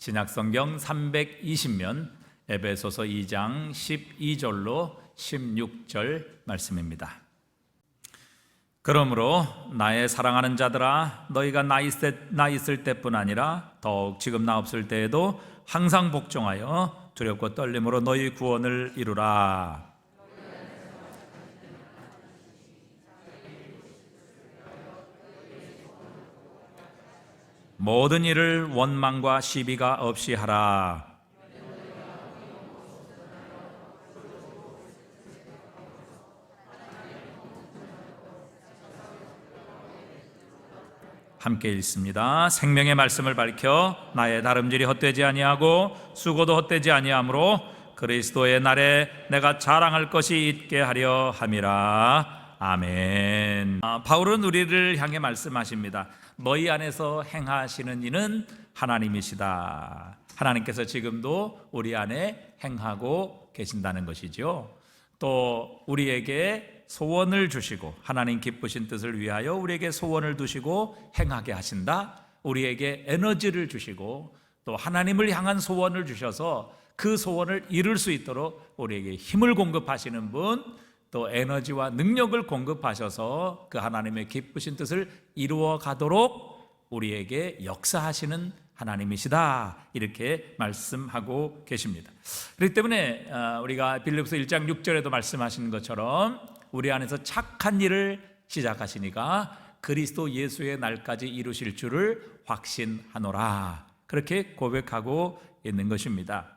신약성경 320면 에베소서 2장 12절로 16절 말씀입니다. 그러므로 나의 사랑하는 자들아, 너희가 나 있을 때뿐 아니라 더욱 지금 나 없을 때에도 항상 복종하여 두렵고 떨림으로 너희 구원을 이루라. 모든 일을 원망과 시비가 없이 하라. 함께 읽습니다. 생명의 말씀을 밝혀 나의 다름질이 헛되지 아니하고 수고도 헛되지 아니하므로 그리스도의 날에 내가 자랑할 것이 있게 하려 함이라. 아멘. 바울은 우리를 향해 말씀하십니다. 너희 안에서 행하시는 이는 하나님이시다. 하나님께서 지금도 우리 안에 행하고 계신다는 것이죠. 또 우리에게 소원을 주시고 하나님 기쁘신 뜻을 위하여 우리에게 소원을 두시고 행하게 하신다. 우리에게 에너지를 주시고 또 하나님을 향한 소원을 주셔서 그 소원을 이룰 수 있도록 우리에게 힘을 공급하시는 분, 또 에너지와 능력을 공급하셔서 그 하나님의 기쁘신 뜻을 이루어 가도록 우리에게 역사하시는 하나님이시다, 이렇게 말씀하고 계십니다. 그렇기 때문에 우리가 빌립보서 1장 6절에도 말씀하신 것처럼 우리 안에서 착한 일을 시작하시니까 그리스도 예수의 날까지 이루실 줄을 확신하노라, 그렇게 고백하고 있는 것입니다.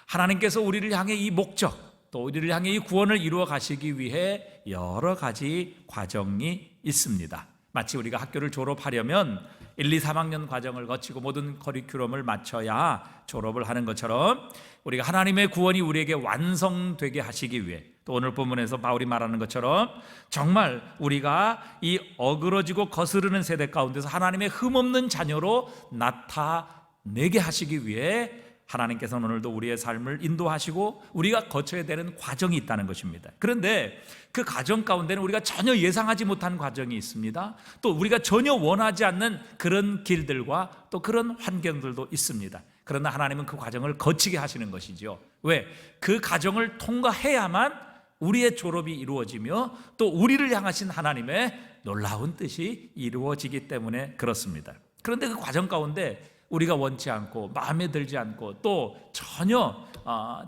하나님께서 우리를 향해 이 목적, 또 우리를 향해 이 구원을 이루어 가시기 위해 여러 가지 과정이 있습니다. 마치 우리가 학교를 졸업하려면 1, 2, 3학년 과정을 거치고 모든 커리큘럼을 마쳐야 졸업을 하는 것처럼 우리가 하나님의 구원이 우리에게 완성되게 하시기 위해, 또 오늘 본문에서 바울이 말하는 것처럼 정말 우리가 이 어그러지고 거스르는 세대 가운데서 하나님의 흠없는 자녀로 나타내게 하시기 위해 하나님께서는 오늘도 우리의 삶을 인도하시고 우리가 거쳐야 되는 과정이 있다는 것입니다. 그런데 그 과정 가운데는 우리가 전혀 예상하지 못한 과정이 있습니다. 또 우리가 전혀 원하지 않는 그런 길들과 또 그런 환경들도 있습니다. 그러나 하나님은 그 과정을 거치게 하시는 것이죠. 왜? 그 과정을 통과해야만 우리의 졸업이 이루어지며 또 우리를 향하신 하나님의 놀라운 뜻이 이루어지기 때문에 그렇습니다. 그런데 그 과정 가운데 우리가 원치 않고 마음에 들지 않고 또 전혀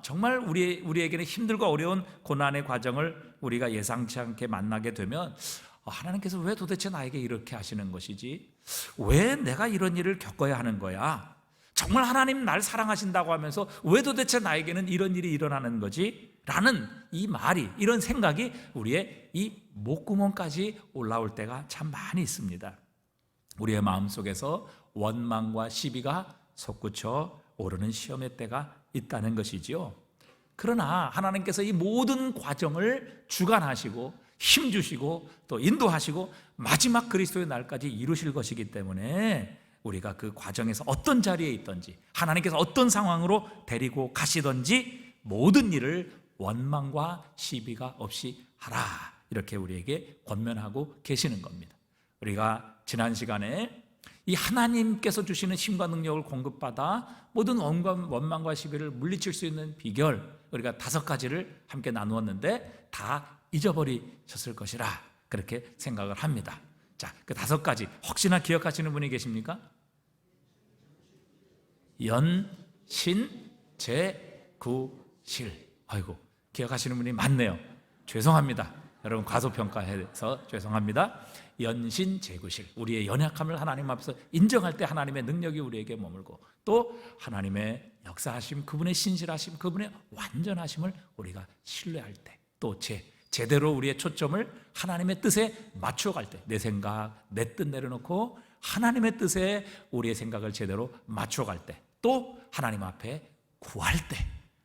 정말 우리에게는 힘들고 어려운 고난의 과정을 우리가 예상치 않게 만나게 되면 하나님께서 왜 도대체 나에게 이렇게 하시는 것이지? 왜 내가 이런 일을 겪어야 하는 거야? 정말 하나님 날 사랑하신다고 하면서 왜 도대체 나에게는 이런 일이 일어나는 거지? 라는 이 말이, 이런 생각이 우리의 이 목구멍까지 올라올 때가 참 많이 있습니다. 우리의 마음속에서 원망과 시비가 솟구쳐 오르는 시험의 때가 있다는 것이지요. 그러나 하나님께서 이 모든 과정을 주관하시고 힘주시고 또 인도하시고 마지막 그리스도의 날까지 이루실 것이기 때문에 우리가 그 과정에서 어떤 자리에 있든지 하나님께서 어떤 상황으로 데리고 가시든지 모든 일을 원망과 시비가 없이 하라, 이렇게 우리에게 권면하고 계시는 겁니다. 우리가 지난 시간에 이 하나님께서 주시는 힘과 능력을 공급받아 모든 원망과 시비를 물리칠 수 있는 비결, 우리가 5가지를 함께 나누었는데 다 잊어버리셨을 것이라 그렇게 생각을 합니다. 자, 그 5가지 혹시나 기억하시는 분이 계십니까? 연, 신, 재, 구, 실. 아이고, 기억하시는 분이 많네요. 죄송합니다. 여러분, 과소평가해서 죄송합니다. 연신제구실, 우리의 연약함을 하나님 앞에서 인정할 때 하나님의 능력이 우리에게 머물고 또 하나님의 역사하심, 그분의 신실하심, 그분의 완전하심을 우리가 신뢰할 때, 또 제대로 우리의 초점을 하나님의 뜻에 맞춰갈 때, 내 생각, 내 뜻 내려놓고 하나님의 뜻에 우리의 생각을 제대로 맞춰갈 때, 또 하나님 앞에 구할 때,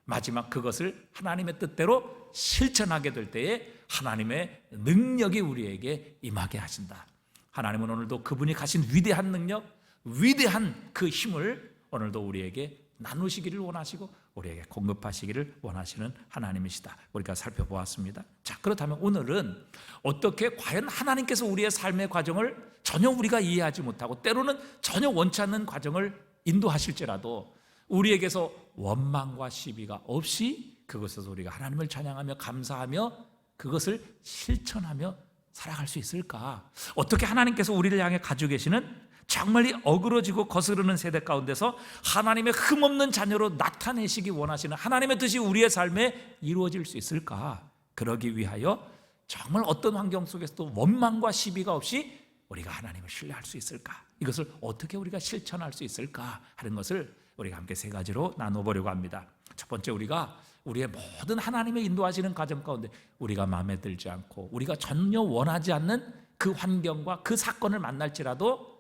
마지막 그것을 하나님의 뜻대로 실천하게 될 때에 하나님의 능력이 우리에게 임하게 하신다. 하나님은 오늘도 그분이 가신 위대한 능력, 위대한 그 힘을 오늘도 우리에게 나누시기를 원하시고 우리에게 공급하시기를 원하시는 하나님이시다. 우리가 살펴보았습니다. 자, 그렇다면 오늘은 어떻게 과연 하나님께서 우리의 삶의 과정을 전혀 우리가 이해하지 못하고 때로는 전혀 원치 않는 과정을 인도하실지라도 우리에게서 원망과 시비가 없이 그것에서 우리가 하나님을 찬양하며 감사하며 그것을 실천하며 살아갈 수 있을까? 어떻게 하나님께서 우리를 향해 가지고 계시는 정말 이 어그러지고 거스르는 세대 가운데서 하나님의 흠없는 자녀로 나타내시기 원하시는 하나님의 뜻이 우리의 삶에 이루어질 수 있을까? 그러기 위하여 정말 어떤 환경 속에서도 원망과 시비가 없이 우리가 하나님을 신뢰할 수 있을까? 이것을 어떻게 우리가 실천할 수 있을까? 하는 것을 우리가 함께 세 가지로 나눠보려고 합니다. 첫 번째, 우리가 우리의 모든 하나님의 인도하시는 과정 가운데 우리가 마음에 들지 않고 우리가 전혀 원하지 않는 그 환경과 그 사건을 만날지라도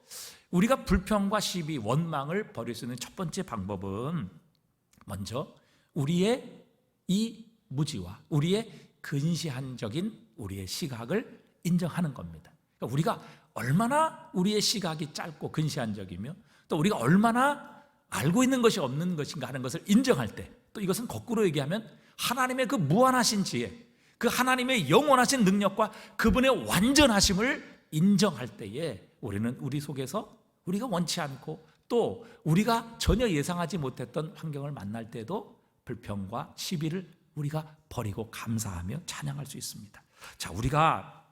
우리가 불평과 시비, 원망을 버릴 수 있는 첫 번째 방법은 먼저 우리의 이 무지와 우리의 근시안적인 우리의 시각을 인정하는 겁니다. 그러니까 우리가 얼마나 우리의 시각이 짧고 근시안적이며 또 우리가 얼마나 알고 있는 것이 없는 것인가 하는 것을 인정할 때, 또 이것은 거꾸로 얘기하면 하나님의 그 무한하신 지혜, 그 하나님의 영원하신 능력과 그분의 완전하심을 인정할 때에 우리는 우리 속에서 우리가 원치 않고 또 우리가 전혀 예상하지 못했던 환경을 만날 때도 불평과 시비를 우리가 버리고 감사하며 찬양할 수 있습니다. 자, 우리가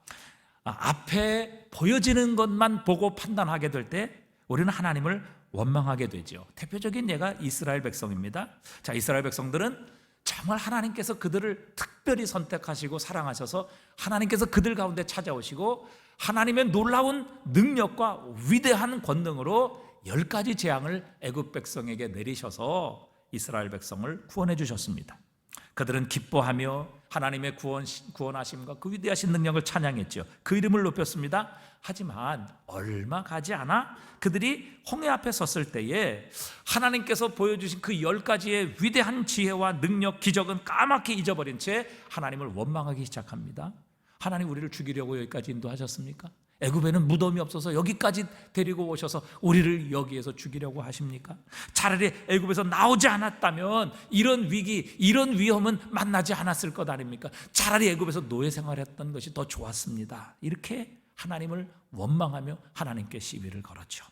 앞에 보여지는 것만 보고 판단하게 될 때 우리는 하나님을 원망하게 되죠. 대표적인 예가 이스라엘 백성입니다. 자, 이스라엘 백성들은 정말 하나님께서 그들을 특별히 선택하시고 사랑하셔서 하나님께서 그들 가운데 찾아오시고 하나님의 놀라운 능력과 위대한 권능으로 10가지 재앙을 애굽 백성에게 내리셔서 이스라엘 백성을 구원해 주셨습니다. 그들은 기뻐하며 하나님의 구원하심과 그 위대하신 능력을 찬양했죠. 그 이름을 높였습니다. 하지만 얼마 가지 않아 그들이 홍해 앞에 섰을 때에 하나님께서 보여주신 그 10가지의 위대한 지혜와 능력, 기적은 까맣게 잊어버린 채 하나님을 원망하기 시작합니다. 하나님, 우리를 죽이려고 여기까지 인도하셨습니까? 애굽에는 무덤이 없어서 여기까지 데리고 오셔서 우리를 여기에서 죽이려고 하십니까? 차라리 애굽에서 나오지 않았다면 이런 위기, 이런 위험은 만나지 않았을 것 아닙니까? 차라리 애굽에서 노예 생활했던 것이 더 좋았습니다. 이렇게 하나님을 원망하며 하나님께 시비를 걸었죠.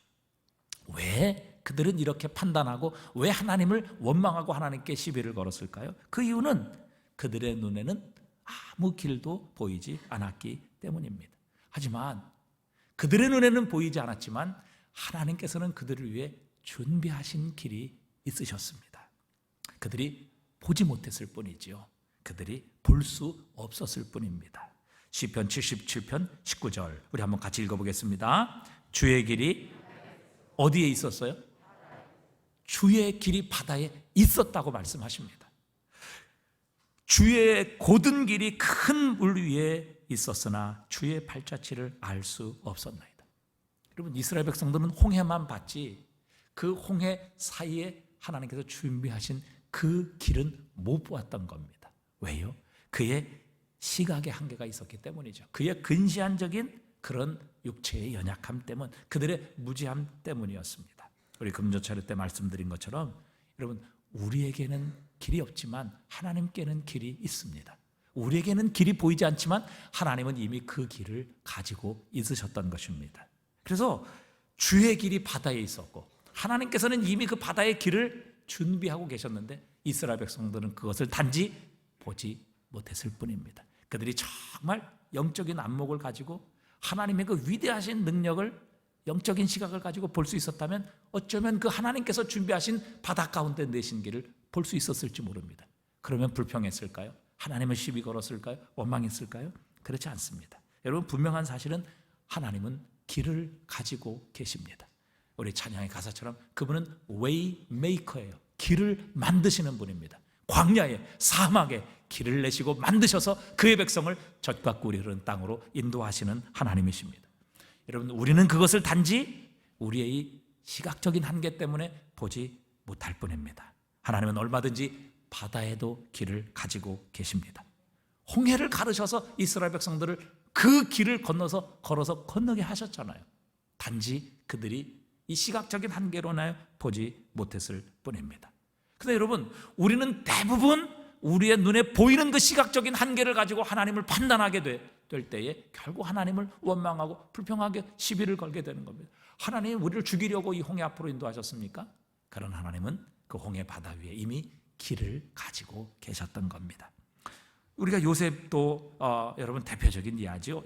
왜 그들은 이렇게 판단하고 왜 하나님을 원망하고 하나님께 시비를 걸었을까요? 그 이유는 그들의 눈에는 아무 길도 보이지 않았기 때문입니다. 하지만 그들의 눈에는 보이지 않았지만 하나님께서는 그들을 위해 준비하신 길이 있으셨습니다. 그들이 보지 못했을 뿐이지요. 그들이 볼 수 없었을 뿐입니다. 시편 77편 19절 우리 한번 같이 읽어보겠습니다. 주의 길이 어디에 있었어요? 주의 길이 바다에 있었다고 말씀하십니다. 주의 곧은 길이 큰 물 위에 있었으나 주의 발자취를 알 수 없었나이다. 여러분, 이스라엘 백성들은 홍해만 봤지 그 홍해 사이에 하나님께서 준비하신 그 길은 못 보았던 겁니다. 왜요? 그의 시각의 한계가 있었기 때문이죠. 그의 근시안적인 그런 육체의 연약함 때문, 그들의 무지함 때문이었습니다. 우리 금조차례 때 말씀드린 것처럼 여러분, 우리에게는 길이 없지만 하나님께는 길이 있습니다. 우리에게는 길이 보이지 않지만 하나님은 이미 그 길을 가지고 있으셨던 것입니다. 그래서 주의 길이 바다에 있었고 하나님께서는 이미 그 바다의 길을 준비하고 계셨는데 이스라엘 백성들은 그것을 단지 보지 못했을 뿐입니다. 그들이 정말 영적인 안목을 가지고 하나님의 그 위대하신 능력을, 영적인 시각을 가지고 볼 수 있었다면 어쩌면 그 하나님께서 준비하신 바다 가운데 내신 길을 볼 수 있었을지 모릅니다. 그러면 불평했을까요? 하나님을 시비 걸었을까요? 원망했을까요? 그렇지 않습니다. 여러분, 분명한 사실은 하나님은 길을 가지고 계십니다. 우리 찬양의 가사처럼 그분은 웨이 메이커예요. 길을 만드시는 분입니다. 광야에, 사막에 길을 내시고 만드셔서 그의 백성을 젖과 꿀이 흐르는 땅으로 인도하시는 하나님이십니다. 여러분, 우리는 그것을 단지 우리의 이 시각적인 한계 때문에 보지 못할 뿐입니다. 하나님은 얼마든지 바다에도 길을 가지고 계십니다. 홍해를 가르셔서 이스라엘 백성들을 그 길을 걸어서 건너게 하셨잖아요. 단지 그들이 이 시각적인 한계로 인하여 보지 못했을 뿐입니다. 그런데 여러분, 우리는 대부분 우리의 눈에 보이는 그 시각적인 한계를 가지고 하나님을 판단하게 될 때에 결국 하나님을 원망하고 불평하게 시비를 걸게 되는 겁니다. 하나님, 우리를 죽이려고 이 홍해 앞으로 인도하셨습니까? 그런 하나님은 그 홍해 바다 위에 이미 길을 가지고 계셨던 겁니다. 우리가 요셉도 여러분 대표적인 이야기죠.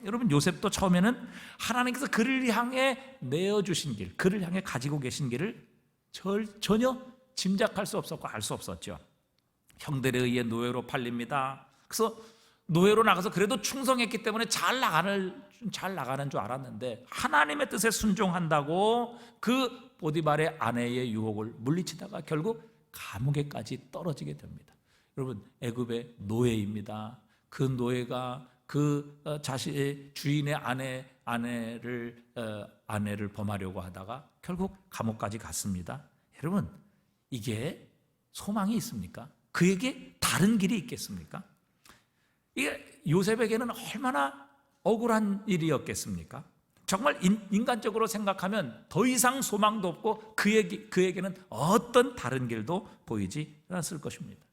여러분 요셉도 처음에는 하나님께서 그를 향해 내어주신 길, 그를 향해 가지고 계신 길을 전혀 짐작할 수 없었고 알 수 없었죠. 형들에 의해 노예로 팔립니다. 그래서 노예로 나가서 그래도 충성했기 때문에 잘 나가는 줄 알았는데 하나님의 뜻에 순종한다고 그 보디발의 아내의 유혹을 물리치다가 결국 감옥에까지 떨어지게 됩니다. 여러분 애굽의 노예입니다. 그 노예가 그 자신의 주인의 아내를 범하려고 하다가 결국 감옥까지 갔습니다. 여러분 이게 소망이 있습니까? 그에게 다른 길이 있겠습니까? 이게 요셉에게는 얼마나 억울한 일이었겠습니까? 정말 인간적으로 생각하면 더 이상 소망도 없고 그에게는 어떤 다른 길도 보이지 않았을 것입니다.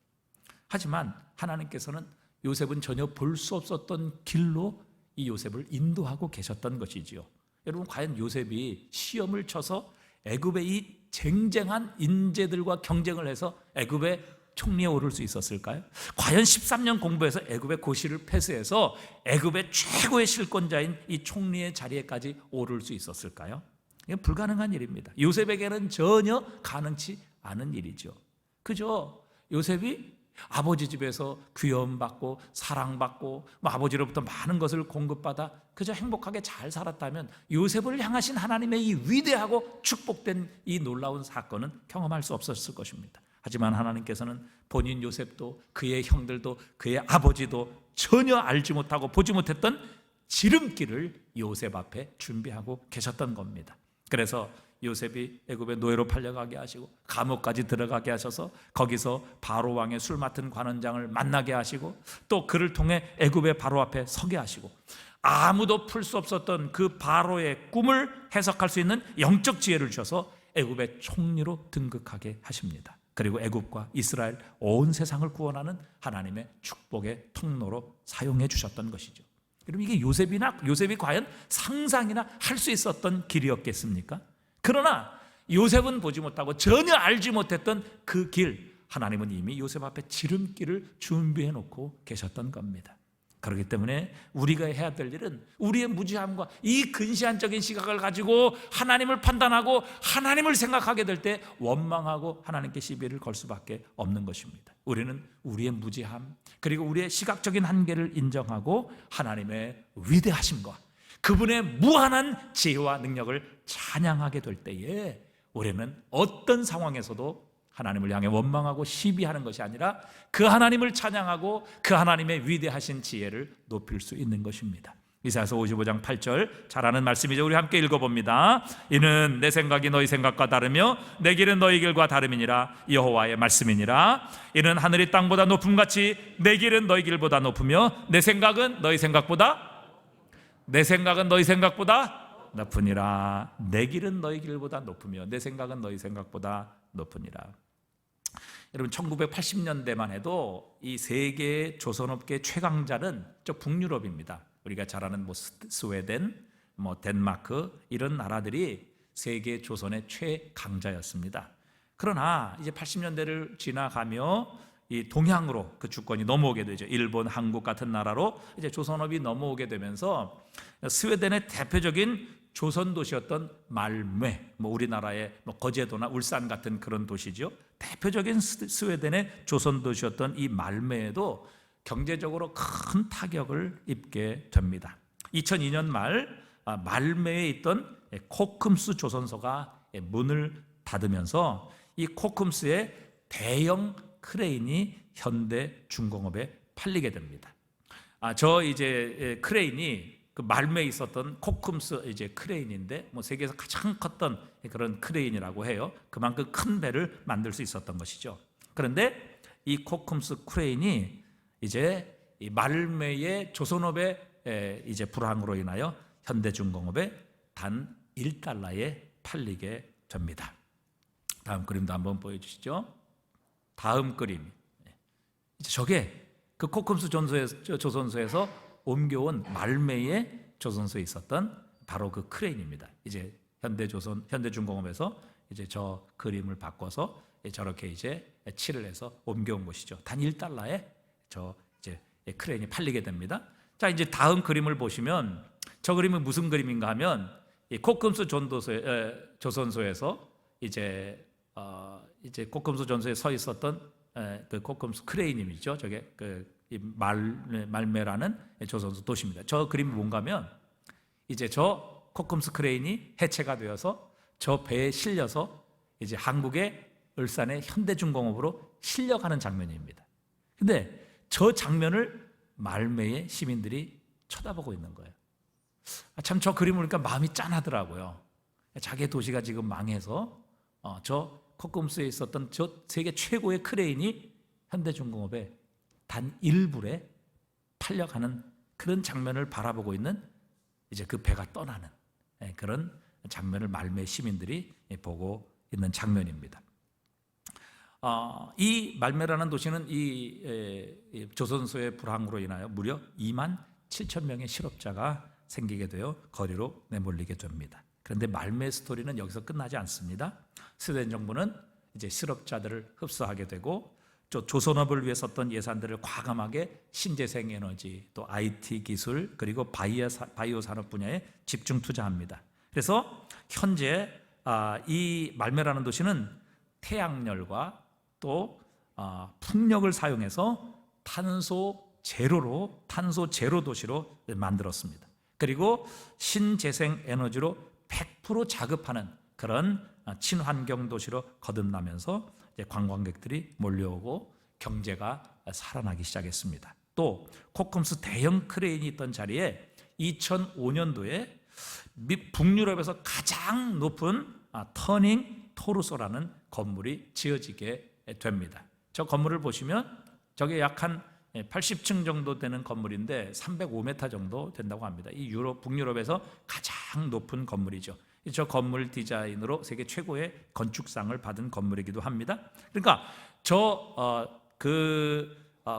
하지만 하나님께서는 요셉은 전혀 볼 수 없었던 길로 이 요셉을 인도하고 계셨던 것이지요. 여러분 과연 요셉이 시험을 쳐서 애굽의 이 쟁쟁한 인재들과 경쟁을 해서 애굽의 총리에 오를 수 있었을까요? 과연 13년 공부해서 애굽의 고시를 패스해서 애굽의 최고의 실권자인 이 총리의 자리에까지 오를 수 있었을까요? 이건 불가능한 일입니다. 요셉에게는 전혀 가능치 않은 일이죠. 그저 요셉이 아버지 집에서 귀여움받고 사랑받고 아버지로부터 많은 것을 공급받아 그저 행복하게 잘 살았다면 요셉을 향하신 하나님의 이 위대하고 축복된 이 놀라운 사건은 경험할 수 없었을 것입니다. 하지만 하나님께서는 본인 요셉도 그의 형들도 그의 아버지도 전혀 알지 못하고 보지 못했던 지름길을 요셉 앞에 준비하고 계셨던 겁니다. 그래서 요셉이 애굽의 노예로 팔려가게 하시고 감옥까지 들어가게 하셔서 거기서 바로 왕의 술 맡은 관원장을 만나게 하시고 또 그를 통해 애굽의 바로 앞에 서게 하시고 아무도 풀 수 없었던 그 바로의 꿈을 해석할 수 있는 영적 지혜를 주셔서 애굽의 총리로 등극하게 하십니다. 그리고 애굽과 이스라엘 온 세상을 구원하는 하나님의 축복의 통로로 사용해 주셨던 것이죠. 그럼 이게 요셉이 과연 상상이나 할 수 있었던 길이었겠습니까? 그러나 요셉은 보지 못하고 전혀 알지 못했던 그 길, 하나님은 이미 요셉 앞에 지름길을 준비해 놓고 계셨던 겁니다. 그렇기 때문에 우리가 해야 될 일은 우리의 무지함과 이 근시안적인 시각을 가지고 하나님을 판단하고 하나님을 생각하게 될 때 원망하고 하나님께 시비를 걸 수밖에 없는 것입니다. 우리는 우리의 무지함 그리고 우리의 시각적인 한계를 인정하고 하나님의 위대하심과 그분의 무한한 지혜와 능력을 찬양하게 될 때에 우리는 어떤 상황에서도 하나님을 향해 원망하고 시비하는 것이 아니라 그 하나님을 찬양하고 그 하나님의 위대하신 지혜를 높일 수 있는 것입니다. 이사야서 55장 8절 잘 아는 말씀이죠. 우리 함께 읽어봅니다. 이는 내 생각이 너희 생각과 다르며 내 길은 너희 길과 다름이니라. 여호와의 말씀이니라. 이는 하늘이 땅보다 높음같이 내 길은 너희 길보다 높으며 내 생각은 너희 생각보다 높으니라. 내 길은 너희 길보다 높으며 내 생각은 너희 생각보다 높으니라. 여러분 1980년대만 해도 이 세계 조선업계 최강자는 저 북유럽입니다. 우리가 잘 아는 스웨덴, 덴마크 이런 나라들이 세계 조선의 최강자였습니다. 그러나 이제 80년대를 지나가며 이 동양으로 그 주권이 넘어오게 되죠. 일본, 한국 같은 나라로 이제 조선업이 넘어오게 되면서 스웨덴의 대표적인 조선 도시였던 말메, 우리나라의 거제도나 울산 같은 그런 도시죠. 대표적인 스웨덴의 조선 도시였던 이 말메에도 경제적으로 큰 타격을 입게 됩니다. 2002년 말 말메에 있던 코큼스 조선소가 문을 닫으면서 이 코큼스의 대형 크레인이 현대중공업에 팔리게 됩니다. 저 이제 크레인이 그 말메에 있었던 코큼스 이제 크레인인데 세계에서 가장 컸던 그런 크레인이라고 해요. 그만큼 큰 배를 만들 수 있었던 것이죠. 그런데 이 코큼스 크레인이 이제 이 말메의 조선업의 이제 불황으로 인하여 현대중공업에 단 1달러에 팔리게 됩니다. 다음 그림도 한번 보여주시죠. 다음 그림. 이제 저게 그 코큼스 조선소에서 옮겨온 말메의 조선소에 있었던 바로 그 크레인입니다. 이제 현대중공업에서 이제 저 그림을 바꿔서 저렇게 이제 칠을 해서 옮겨온 것이죠. 단 1달러에 저 이제 크레인이 팔리게 됩니다. 자, 이제 다음 그림을 보시면 저 그림은 무슨 그림인가 하면 이 코금수 조선소에서 이제 코금수 전소에 서 있었던 그 코금수 크레인임이죠. 저게 이 말메라는 조선소 도시입니다. 저 그림이 뭔가면 이제 저 코금수 크레인이 해체가 되어서 저 배에 실려서 이제 한국의 울산의 현대중공업으로 실려가는 장면입니다. 근데 저 장면을 말매의 시민들이 쳐다보고 있는 거예요. 참 저 그림을 보니까 마음이 짠하더라고요. 자기의 도시가 지금 망해서 저 코금수에 있었던 저 세계 최고의 크레인이 현대중공업의 단 일불에 팔려가는 그런 장면을 바라보고 있는 이제 그 배가 떠나는 그런 장면을 말매 시민들이 보고 있는 장면입니다. 이 말매라는 도시는 이 조선소의 불황으로 인하여 무려 2만 7천 명의 실업자가 생기게 되어 거리로 내몰리게 됩니다. 그런데 말매 스토리는 여기서 끝나지 않습니다. 스웨덴 정부는 이제 실업자들을 흡수하게 되고 또 조선업을 위해 썼던 예산들을 과감하게 신재생 에너지, 또 IT 기술, 그리고 바이오 산업 분야에 집중 투자합니다. 그래서 현재 이 말매라는 도시는 태양열과 또 풍력을 사용해서 탄소 제로 도시로 만들었습니다. 그리고 신재생 에너지로 100% 자급하는 그런 친환경 도시로 거듭나면서 관광객들이 몰려오고 경제가 살아나기 시작했습니다. 또 코금수 대형 크레인이 있던 자리에 2005년도에 북유럽에서 가장 높은 터닝 토르소라는 건물이 지어지게 됩니다. 저 건물을 보시면 저게 약 한 80층 정도 되는 건물인데 305m 정도 된다고 합니다. 이 북유럽에서 가장 높은 건물이죠. 저 건물 디자인으로 세계 최고의 건축상을 받은 건물이기도 합니다. 그러니까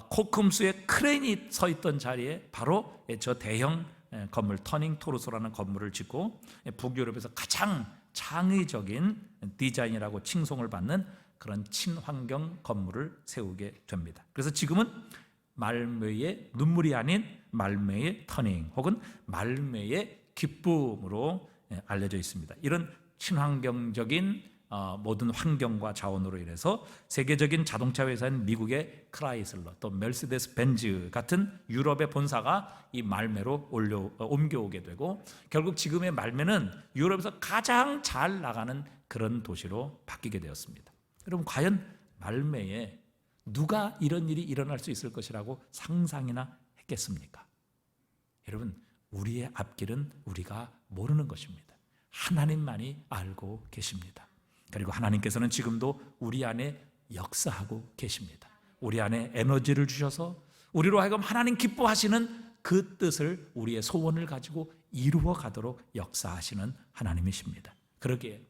코금수의 크레인이 서 있던 자리에 바로 저 대형 건물 터닝 토르소라는 건물을 짓고 북유럽에서 가장 창의적인 디자인이라고 칭송을 받는 그런 친환경 건물을 세우게 됩니다. 그래서 지금은 말매의 눈물이 아닌 말매의 터닝 혹은 말매의 기쁨으로 알려져 있습니다. 이런 친환경적인 모든 환경과 자원으로 인해서 세계적인 자동차 회사인 미국의 크라이슬러 또 메르세데스 벤츠 같은 유럽의 본사가 이 말매로 옮겨오게 되고 결국 지금의 말매는 유럽에서 가장 잘 나가는 그런 도시로 바뀌게 되었습니다. 여러분, 과연 말매에 누가 이런 일이 일어날 수 있을 것이라고 상상이나 했겠습니까? 여러분, 우리의 앞길은 우리가 모르는 것입니다. 하나님만이 알고 계십니다. 그리고 하나님께서는 지금도 우리 안에 역사하고 계십니다. 우리 안에 에너지를 주셔서 우리로 하여금 하나님 기뻐하시는 그 뜻을 우리의 소원을 가지고 이루어 가도록 역사하시는 하나님이십니다. 그러기에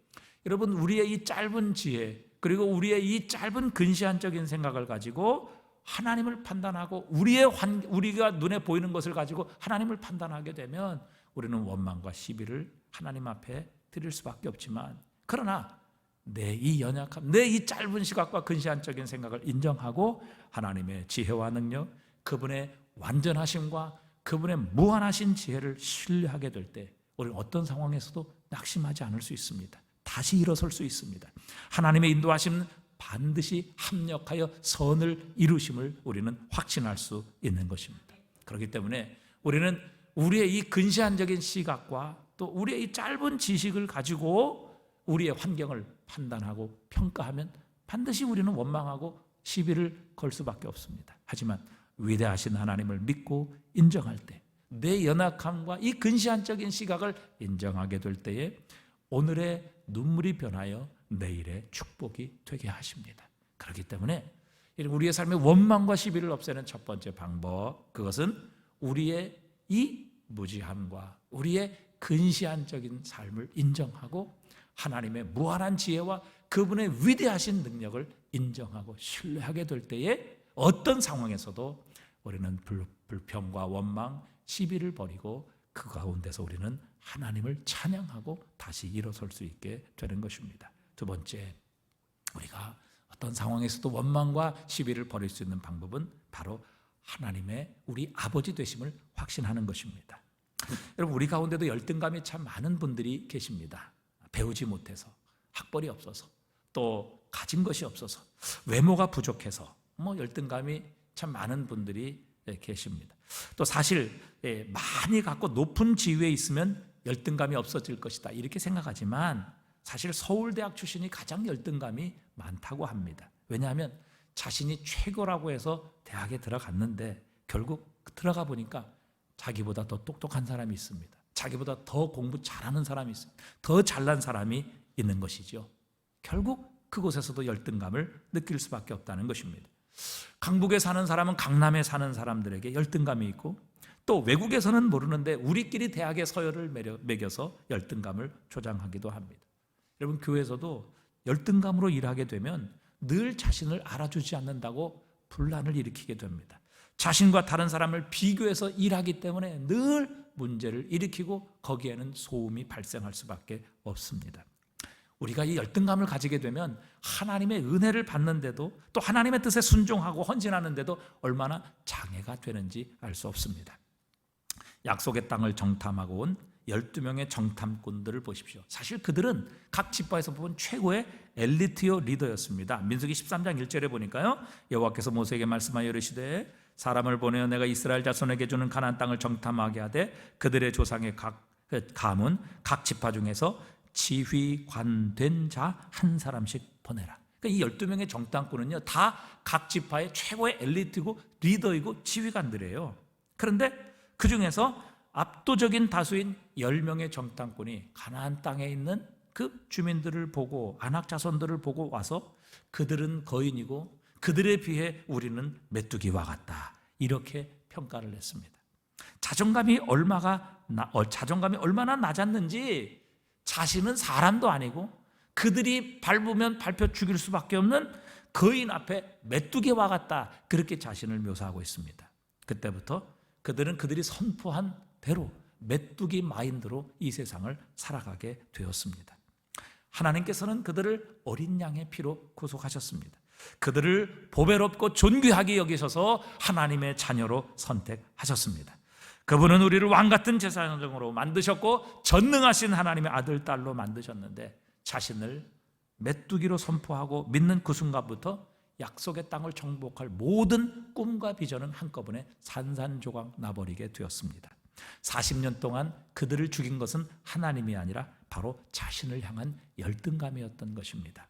여러분, 우리의 이 짧은 지혜 그리고 우리의 이 짧은 근시안적인 생각을 가지고 하나님을 판단하고 우리가 눈에 보이는 것을 가지고 하나님을 판단하게 되면 우리는 원망과 시비를 하나님 앞에 드릴 수밖에 없지만, 그러나 내 이 연약함, 내 이 짧은 시각과 근시안적인 생각을 인정하고 하나님의 지혜와 능력, 그분의 완전하심과 그분의 무한하신 지혜를 신뢰하게 될 때 우리는 어떤 상황에서도 낙심하지 않을 수 있습니다. 다시 일어설 수 있습니다. 하나님의 인도하심은 반드시 합력하여 선을 이루심을 우리는 확신할 수 있는 것입니다. 그렇기 때문에 우리는 우리의 이 근시안적인 시각과 또 우리의 이 짧은 지식을 가지고 우리의 환경을 판단하고 평가하면 반드시 우리는 원망하고 시비를 걸 수밖에 없습니다. 하지만 위대하신 하나님을 믿고 인정할 때, 내 연약함과 이 근시안적인 시각을 인정하게 될 때에 오늘의 눈물이 변하여 내일의 축복이 되게 하십니다. 그렇기 때문에 우리의 삶의 원망과 시비를 없애는 첫 번째 방법, 그것은 우리의 이 무지함과 우리의 근시안적인 삶을 인정하고 하나님의 무한한 지혜와 그분의 위대하신 능력을 인정하고 신뢰하게 될 때에 어떤 상황에서도 우리는 불평과 원망, 시비를 버리고 그 가운데서 우리는 하나님을 찬양하고 다시 일어설 수 있게 되는 것입니다. 두 번째, 우리가 어떤 상황에서도 원망과 시비를 벌일 수 있는 방법은 바로 하나님의 우리 아버지 되심을 확신하는 것입니다. 여러분, 우리 가운데도 열등감이 참 많은 분들이 계십니다. 배우지 못해서, 학벌이 없어서, 또 가진 것이 없어서, 외모가 부족해서 열등감이 참 많은 분들이 계십니다. 또 사실 많이 갖고 높은 지위에 있으면 열등감이 없어질 것이다 이렇게 생각하지만, 사실 서울대학 출신이 가장 열등감이 많다고 합니다. 왜냐하면 자신이 최고라고 해서 대학에 들어갔는데 결국 들어가 보니까 자기보다 더 똑똑한 사람이 있습니다. 자기보다 더 공부 잘하는 사람이 있습니다. 더 잘난 사람이 있는 것이죠. 결국 그곳에서도 열등감을 느낄 수밖에 없다는 것입니다. 강북에 사는 사람은 강남에 사는 사람들에게 열등감이 있고, 또 외국에서는 모르는데 우리끼리 대학의 서열을 매겨서 열등감을 조장하기도 합니다. 여러분, 교회에서도 열등감으로 일하게 되면 늘 자신을 알아주지 않는다고 분란을 일으키게 됩니다. 자신과 다른 사람을 비교해서 일하기 때문에 늘 문제를 일으키고 거기에는 소음이 발생할 수밖에 없습니다. 우리가 이 열등감을 가지게 되면 하나님의 은혜를 받는데도, 또 하나님의 뜻에 순종하고 헌신하는데도 얼마나 장애가 되는지 알 수 없습니다. 약속의 땅을 정탐하고 온 12명의 정탐꾼들을 보십시오. 사실 그들은 각 지파에서 뽑은 최고의 엘리트요 리더였습니다. 민수기 13장 1절에 보니까요, 여호와께서 모세에게 말씀하여 이르시되 사람을 보내어 내가 이스라엘 자손에게 주는 가나안 땅을 정탐하게 하되 그들의 조상의 가문 각 지파 중에서 지휘관된 자 한 사람씩 보내라. 그러니까 이 12명의 정탐꾼은요, 다 각 지파의 최고의 엘리트고 리더이고 지휘관들이에요. 그런데 그 중에서 압도적인 다수인 10명의 정탐꾼이 가나안 땅에 있는 그 주민들을 보고, 아낙 자손들을 보고 와서 그들은 거인이고 그들에 비해 우리는 메뚜기와 같다 이렇게 평가를 했습니다. 자존감이 얼마나 낮았는지, 자신은 사람도 아니고 그들이 밟으면 밟혀 죽일 수밖에 없는 거인 앞에 메뚜기와 같다 그렇게 자신을 묘사하고 있습니다. 그때부터 그들은 그들이 선포한 대로 메뚜기 마인드로 이 세상을 살아가게 되었습니다. 하나님께서는 그들을 어린 양의 피로 구속하셨습니다. 그들을 보배롭고 존귀하게 여기셔서 하나님의 자녀로 선택하셨습니다. 그분은 우리를 왕같은 제사장으로 만드셨고 전능하신 하나님의 아들, 딸로 만드셨는데, 자신을 메뚜기로 선포하고 믿는 그 순간부터 약속의 땅을 정복할 모든 꿈과 비전은 한꺼번에 산산조각 나버리게 되었습니다. 40년 동안 그들을 죽인 것은 하나님이 아니라 바로 자신을 향한 열등감이었던 것입니다.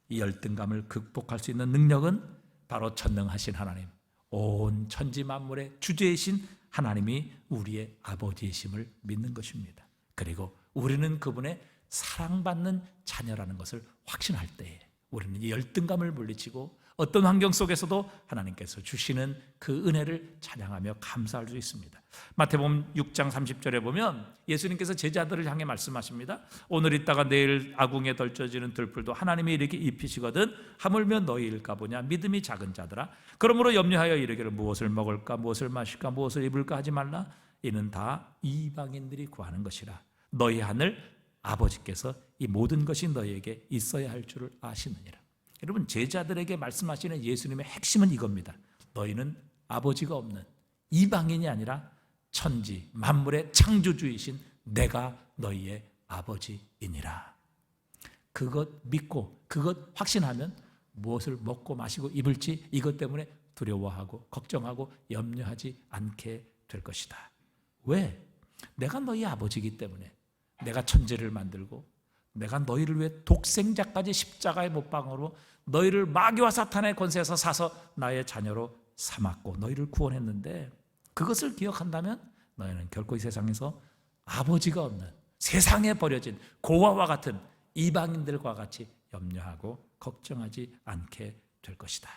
이 열등감을 극복할 수 있는 능력은 바로 전능하신 하나님, 온 천지 만물의 주제이신 하나님이 우리의 아버지이심을 믿는 것입니다. 그리고 우리는 그분의 사랑받는 자녀라는 것을 확신할 때에 우리는 이 열등감을 물리치고 어떤 환경 속에서도 하나님께서 주시는 그 은혜를 찬양하며 감사할 수 있습니다. 마태복음 6장 30절에 보면 예수님께서 제자들을 향해 말씀하십니다. 오늘 있다가 내일 아궁에 던져지는 들풀도 하나님이 이렇게 입히시거든 하물며 너희일까 보냐. 믿음이 작은 자들아, 그러므로 염려하여 이르기를 무엇을 먹을까 무엇을 마실까 무엇을 입을까 하지 말라. 이는 다 이방인들이 구하는 것이라. 너희 하늘 아버지께서 이 모든 것이 너희에게 있어야 할 줄을 아시느니라. 여러분, 제자들에게 말씀하시는 예수님의 핵심은 이겁니다. 너희는 아버지가 없는 이방인이 아니라 천지 만물의 창조주이신 내가 너희의 아버지이니라. 그것 믿고 그것 확신하면 무엇을 먹고 마시고 입을지 이것 때문에 두려워하고 걱정하고 염려하지 않게 될 것이다. 왜? 내가 너희 아버지이기 때문에. 내가 천지를 만들고 내가 너희를 위해 독생자까지 십자가에 못 박으로 너희를 마귀와 사탄의 권세에서 사서 나의 자녀로 삼았고 너희를 구원했는데, 그것을 기억한다면 너희는 결코 이 세상에서 아버지가 없는 세상에 버려진 고아와 같은 이방인들과 같이 염려하고 걱정하지 않게 될 것이다.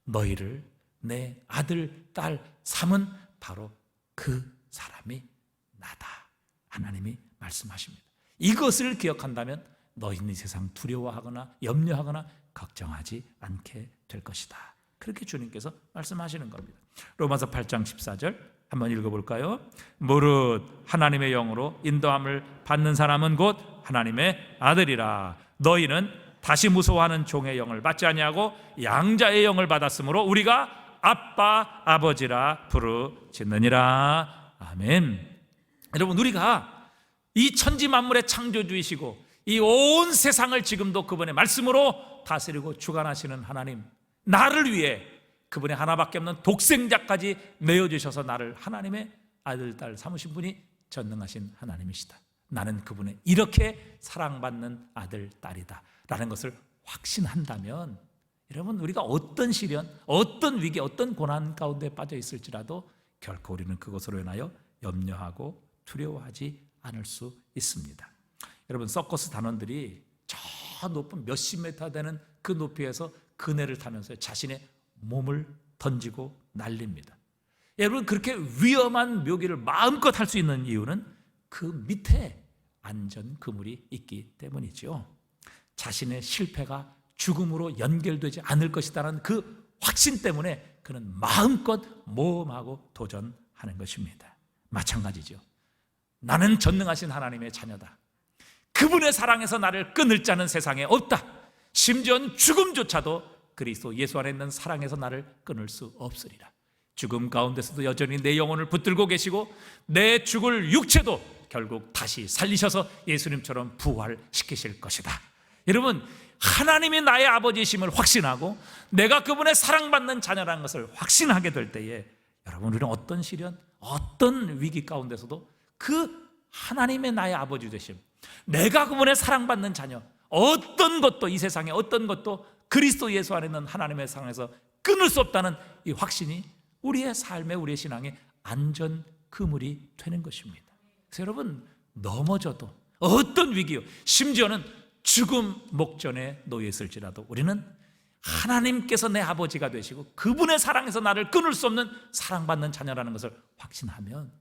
너희를 내 아들, 딸 삼은 바로 그 사람이 나다. 하나님이 말씀하십니다. 이것을 기억한다면 너희는 이 세상 두려워하거나 염려하거나 걱정하지 않게 될 것이다. 그렇게 주님께서 말씀하시는 겁니다. 로마서 8장 14절 한번 읽어볼까요? 무릇 하나님의 영으로 인도함을 받는 사람은 곧 하나님의 아들이라. 너희는 다시 무서워하는 종의 영을 받지 아니하고 양자의 영을 받았으므로 우리가 아빠 아버지라 부르짖느니라. 아멘. 여러분, 우리가 이 천지 만물의 창조주이시고 이 온 세상을 지금도 그분의 말씀으로 다스리고 주관하시는 하나님, 나를 위해 그분의 하나밖에 없는 독생자까지 내어주셔서 나를 하나님의 아들, 딸 삼으신 분이 전능하신 하나님이시다. 나는 그분의 이렇게 사랑받는 아들, 딸이다 라는 것을 확신한다면, 여러분, 우리가 어떤 시련, 어떤 위기, 어떤 고난 가운데 빠져 있을지라도 결코 우리는 그것으로 인하여 염려하고 두려워하지 않을 수 있습니다. 여러분, 서커스 단원들이 저 높은 몇십 미터 되는 그 높이에서 그네를 타면서 자신의 몸을 던지고 날립니다. 여러분, 그렇게 위험한 묘기를 마음껏 할 수 있는 이유는 그 밑에 안전 그물이 있기 때문이죠. 자신의 실패가 죽음으로 연결되지 않을 것이라는 그 확신 때문에 그는 마음껏 모험하고 도전하는 것입니다. 마찬가지죠. 나는 전능하신 하나님의 자녀다. 그분의 사랑에서 나를 끊을 자는 세상에 없다. 심지어 죽음조차도 그리스도 예수 안에 있는 사랑에서 나를 끊을 수 없으리라. 죽음 가운데서도 여전히 내 영혼을 붙들고 계시고 내 죽을 육체도 결국 다시 살리셔서 예수님처럼 부활시키실 것이다. 여러분, 하나님이 나의 아버지이심을 확신하고 내가 그분의 사랑받는 자녀라는 것을 확신하게 될 때에, 여러분, 우리는 어떤 시련, 어떤 위기 가운데서도 그 하나님의 나의 아버지 되심, 내가 그분의 사랑받는 자녀, 어떤 것도, 이 세상에 어떤 것도 그리스도 예수 안에 있는 하나님의 사랑에서 끊을 수 없다는 이 확신이 우리의 삶에, 우리의 신앙에 안전 그물이 되는 것입니다. 그래서 여러분, 넘어져도 어떤 위기요, 심지어는 죽음 목전에 놓여 있을지라도 우리는 하나님께서 내 아버지가 되시고 그분의 사랑에서 나를 끊을 수 없는 사랑받는 자녀라는 것을 확신하면,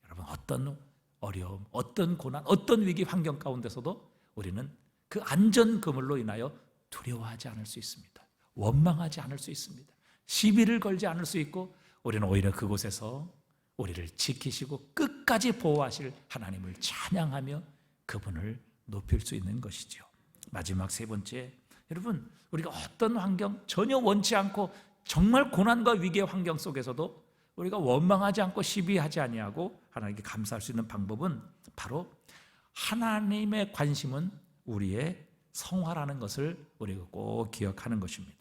여러분, 어떤 어려움, 어떤 고난, 어떤 위기 환경 가운데서도 우리는 그 안전 그물로 인하여 두려워하지 않을 수 있습니다. 원망하지 않을 수 있습니다. 시비를 걸지 않을 수 있고, 우리는 오히려 그곳에서 우리를 지키시고 끝까지 보호하실 하나님을 찬양하며 그분을 높일 수 있는 것이죠. 마지막 세 번째, 여러분, 우리가 어떤 환경, 전혀 원치 않고 정말 고난과 위기의 환경 속에서도 우리가 원망하지 않고 시비하지 아니하고 하나님께 감사할 수 있는 방법은 바로 하나님의 관심은 우리의 성화라는 것을 우리가 꼭 기억하는 것입니다.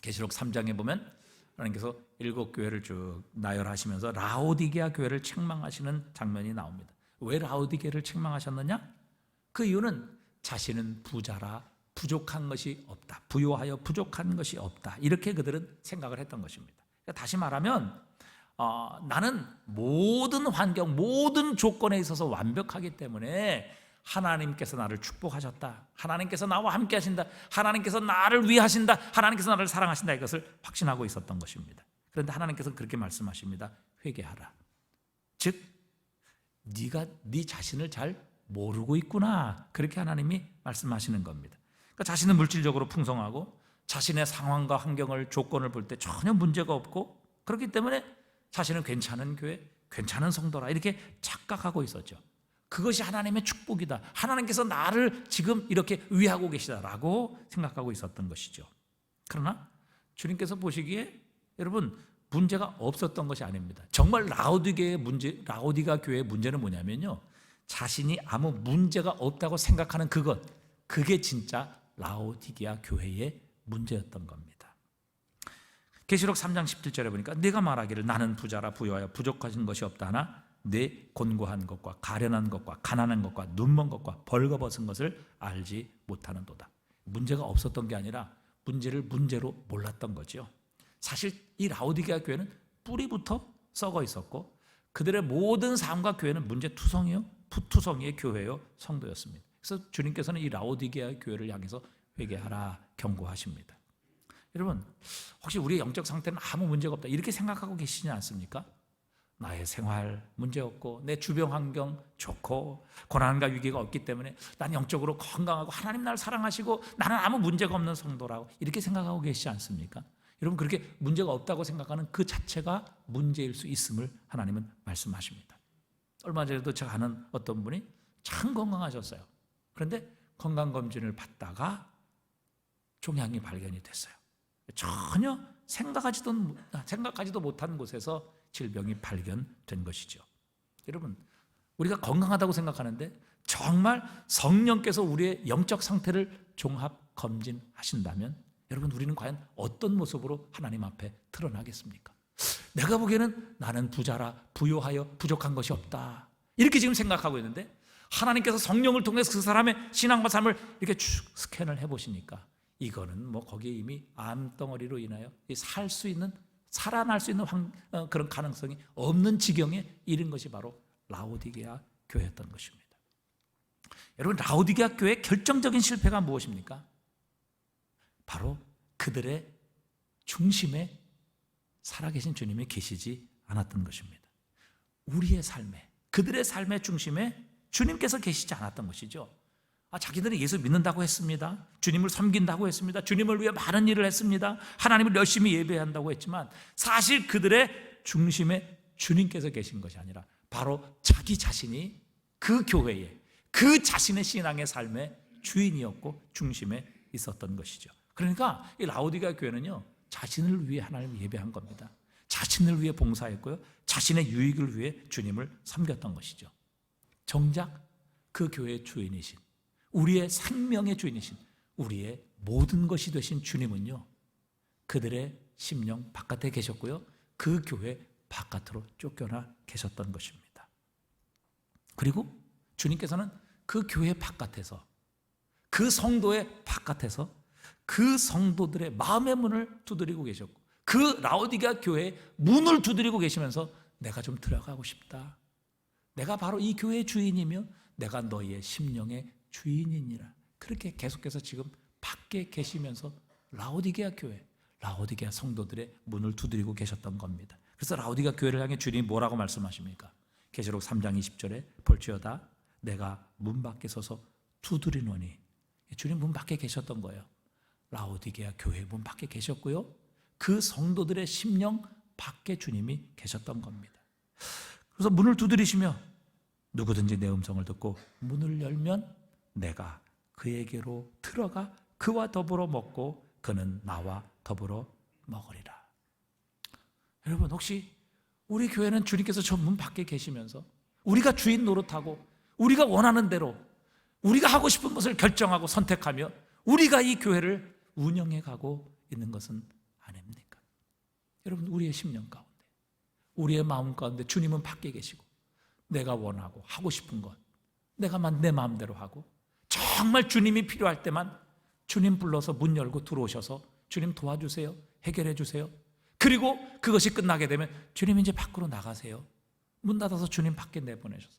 계시록 3장에 보면 하나님께서 7교회를 쭉 나열하시면서 라오디게아 교회를 책망하시는 장면이 나옵니다. 왜 라오디게를 책망하셨느냐? 그 이유는 자신은 부자라 부족한 것이 없다, 부요하여 부족한 것이 없다, 이렇게 그들은 생각을 했던 것입니다. 그러니까 다시 말하면 나는 모든 환경, 모든 조건에 있어서 완벽하기 때문에 하나님께서 나를 축복하셨다, 하나님께서 나와 함께 하신다, 하나님께서 나를 위하신다, 하나님께서 나를 사랑하신다, 이것을 확신하고 있었던 것입니다. 그런데 하나님께서는 그렇게 말씀하십니다. 회개하라. 즉, 네가 네 자신을 잘 모르고 있구나, 그렇게 하나님이 말씀하시는 겁니다. 그러니까 자신은 물질적으로 풍성하고 자신의 상황과 환경을, 조건을 볼 때 전혀 문제가 없고, 그렇기 때문에 자신은 괜찮은 교회, 괜찮은 성도라 이렇게 착각하고 있었죠. 그것이 하나님의 축복이다, 하나님께서 나를 지금 이렇게 위하고 계시다라고 생각하고 있었던 것이죠. 그러나 주님께서 보시기에 여러분, 문제가 없었던 것이 아닙니다. 정말 라오디가 교회의 문제는 뭐냐면요, 자신이 아무 문제가 없다고 생각하는 그게 진짜 라오디게아 교회의 문제였던 겁니다. 계시록 3장 17절에 보니까 네가 말하기를 나는 부자라 부요하여 부족하신 것이 없다 하나 내 곤고한 것과 가련한 것과 가난한 것과 눈먼 것과 벌거벗은 것을 알지 못하는도다. 문제가 없었던 게 아니라 문제를 문제로 몰랐던 거죠. 사실 이 라오디게아 교회는 뿌리부터 썩어 있었고 그들의 모든 삶과 교회는 문제투성이요, 푸투성이의 교회요, 성도였습니다. 그래서 주님께서는 이 라오디게아 교회를 향해서 회개하라 경고하십니다. 여러분, 혹시 우리의 영적 상태는 아무 문제가 없다 이렇게 생각하고 계시지 않습니까? 나의 생활 문제없고 내 주변 환경 좋고 고난과 위기가 없기 때문에 난 영적으로 건강하고 하나님 나를 사랑하시고 나는 아무 문제가 없는 성도라고 이렇게 생각하고 계시지 않습니까? 여러분, 그렇게 문제가 없다고 생각하는 그 자체가 문제일 수 있음을 하나님은 말씀하십니다. 얼마 전에도 제가 아는 어떤 분이 참 건강하셨어요. 그런데 건강검진을 받다가 종양이 발견이 됐어요. 전혀 생각하지도 못한 곳에서 질병이 발견된 것이죠. 여러분, 우리가 건강하다고 생각하는데 정말 성령께서 우리의 영적 상태를 종합 검진하신다면 여러분, 우리는 과연 어떤 모습으로 하나님 앞에 드러나겠습니까? 내가 보기에는 나는 부자라 부요하여 부족한 것이 없다, 이렇게 지금 생각하고 있는데 하나님께서 성령을 통해서 그 사람의 신앙과 삶을 이렇게 쭉 스캔을 해보시니까 이거는 거기에 이미 암덩어리로 인하여 살아날 수 있는 그런 가능성이 없는 지경에 이른 것이 바로 라오디게아 교회였던 것입니다. 여러분, 라오디게아 교회의 결정적인 실패가 무엇입니까? 바로 그들의 중심에 살아계신 주님이 계시지 않았던 것입니다. 우리의 삶에, 그들의 삶의 중심에 주님께서 계시지 않았던 것이죠. 자기들은 예수 믿는다고 했습니다. 주님을 섬긴다고 했습니다. 주님을 위해 많은 일을 했습니다. 하나님을 열심히 예배한다고 했지만 사실 그들의 중심에 주님께서 계신 것이 아니라 바로 자기 자신이 그 교회에, 그 자신의 신앙의 삶의 주인이었고 중심에 있었던 것이죠. 그러니까 이 라오디게아 교회는요, 자신을 위해 하나님을 예배한 겁니다. 자신을 위해 봉사했고요, 자신의 유익을 위해 주님을 섬겼던 것이죠. 정작 그 교회의 주인이신, 우리의 생명의 주인이신, 우리의 모든 것이 되신 주님은요, 그들의 심령 바깥에 계셨고요, 그 교회 바깥으로 쫓겨나 계셨던 것입니다. 그리고 주님께서는 그 교회 바깥에서, 그 성도의 바깥에서 그 성도들의 마음의 문을 두드리고 계셨고, 그 라오디게아 교회의 문을 두드리고 계시면서 내가 좀 들어가고 싶다, 내가 바로 이 교회의 주인이며 내가 너희의 심령의 주인이니라, 그렇게 계속해서 지금 밖에 계시면서 라오디게아 교회, 라오디게아 성도들의 문을 두드리고 계셨던 겁니다. 그래서 라오디게아 교회를 향해 주님이 뭐라고 말씀하십니까? 계시록 3장 20절에 볼지어다 내가 문 밖에 서서 두드리노니, 주님 문 밖에 계셨던 거예요. 라오디게아 교회 문 밖에 계셨고요, 그 성도들의 심령 밖에 주님이 계셨던 겁니다. 그래서 문을 두드리시며 누구든지 내 음성을 듣고 문을 열면 내가 그에게로 들어가 그와 더불어 먹고 그는 나와 더불어 먹으리라. 여러분, 혹시 우리 교회는 주님께서 저 문 밖에 계시면서 우리가 주인 노릇하고 우리가 원하는 대로 우리가 하고 싶은 것을 결정하고 선택하며 우리가 이 교회를 운영해 가고 있는 것은 아닙니까? 여러분, 우리의 심령 가운데, 우리의 마음 가운데 주님은 밖에 계시고 내가 원하고 하고 싶은 것 내가 내 마음대로 하고 정말 주님이 필요할 때만 주님 불러서 문 열고 들어오셔서 주님 도와주세요, 해결해 주세요. 그리고 그것이 끝나게 되면 주님 이제 밖으로 나가세요. 문 닫아서 주님 밖에 내보내셔서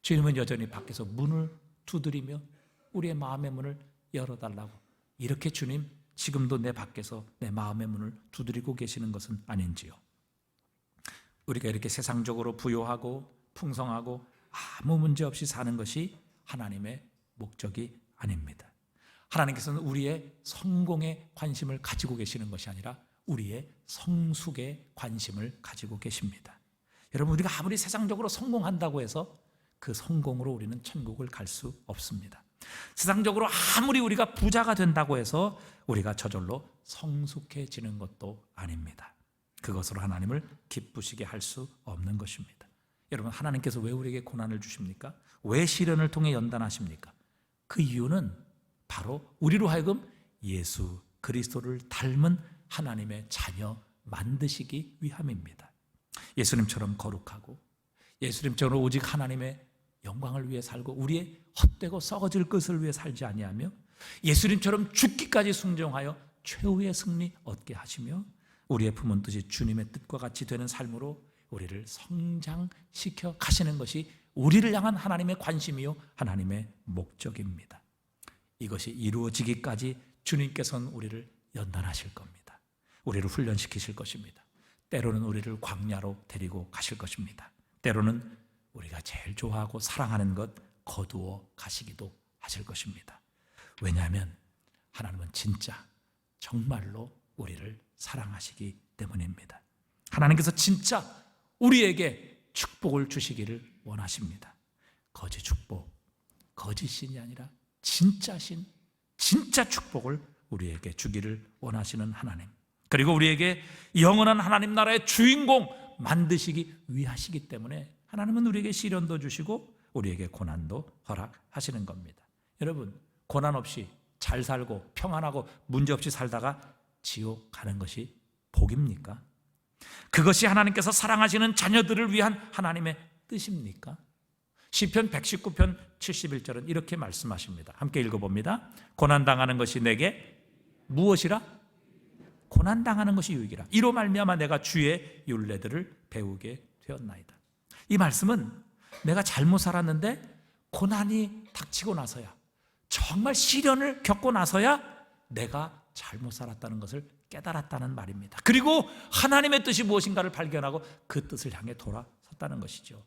주님은 여전히 밖에서 문을 두드리며 우리의 마음의 문을 열어달라고, 이렇게 주님 지금도 내 밖에서 내 마음의 문을 두드리고 계시는 것은 아닌지요. 우리가 이렇게 세상적으로 부요하고 풍성하고 아무 문제 없이 사는 것이 하나님의 목적이 아닙니다. 하나님께서는 우리의 성공에 관심을 가지고 계시는 것이 아니라 우리의 성숙에 관심을 가지고 계십니다. 여러분, 우리가 아무리 세상적으로 성공한다고 해서 그 성공으로 우리는 천국을 갈 수 없습니다. 세상적으로 아무리 우리가 부자가 된다고 해서 우리가 저절로 성숙해지는 것도 아닙니다. 그것으로 하나님을 기쁘시게 할 수 없는 것입니다. 여러분, 하나님께서 왜 우리에게 고난을 주십니까? 왜 시련을 통해 연단하십니까? 그 이유는 바로 우리로 하여금 예수 그리스도를 닮은 하나님의 자녀 만드시기 위함입니다. 예수님처럼 거룩하고 예수님처럼 오직 하나님의 영광을 위해 살고 우리의 헛되고 썩어질 것을 위해 살지 아니하며 예수님처럼 죽기까지 순종하여 최후의 승리 얻게 하시며 우리의 품은 뜻이 주님의 뜻과 같이 되는 삶으로 우리를 성장시켜 가시는 것이 우리를 향한 하나님의 관심이요 하나님의 목적입니다. 이것이 이루어지기까지 주님께서는 우리를 연단하실 겁니다. 우리를 훈련시키실 것입니다. 때로는 우리를 광야로 데리고 가실 것입니다. 때로는 우리가 제일 좋아하고 사랑하는 것 거두어 가시기도 하실 것입니다. 왜냐하면 하나님은 진짜 정말로 우리를 사랑하시기 때문입니다. 하나님께서 진짜 우리에게 축복을 주시기를 원하십니다. 거짓 축복, 거짓 신이 아니라 진짜 신, 진짜 축복을 우리에게 주기를 원하시는 하나님, 그리고 우리에게 영원한 하나님 나라의 주인공 만드시기 위하시기 때문에 하나님은 우리에게 시련도 주시고 우리에게 고난도 허락하시는 겁니다. 여러분, 고난 없이 잘 살고 평안하고 문제없이 살다가 지옥 가는 것이 복입니까? 그것이 하나님께서 사랑하시는 자녀들을 위한 하나님의 뜻입니까? 시편 119편 71절은 이렇게 말씀하십니다. 함께 읽어봅니다. 고난당하는 것이 내게 무엇이라? 고난당하는 것이 유익이라. 이로 말미암아 내가 주의 율례들을 배우게 되었나이다. 이 말씀은 내가 잘못 살았는데 고난이 닥치고 나서야, 정말 시련을 겪고 나서야 내가 잘못 살았다는 것을 깨달았다는 말입니다. 그리고 하나님의 뜻이 무엇인가를 발견하고 그 뜻을 향해 돌아섰다는 것이죠.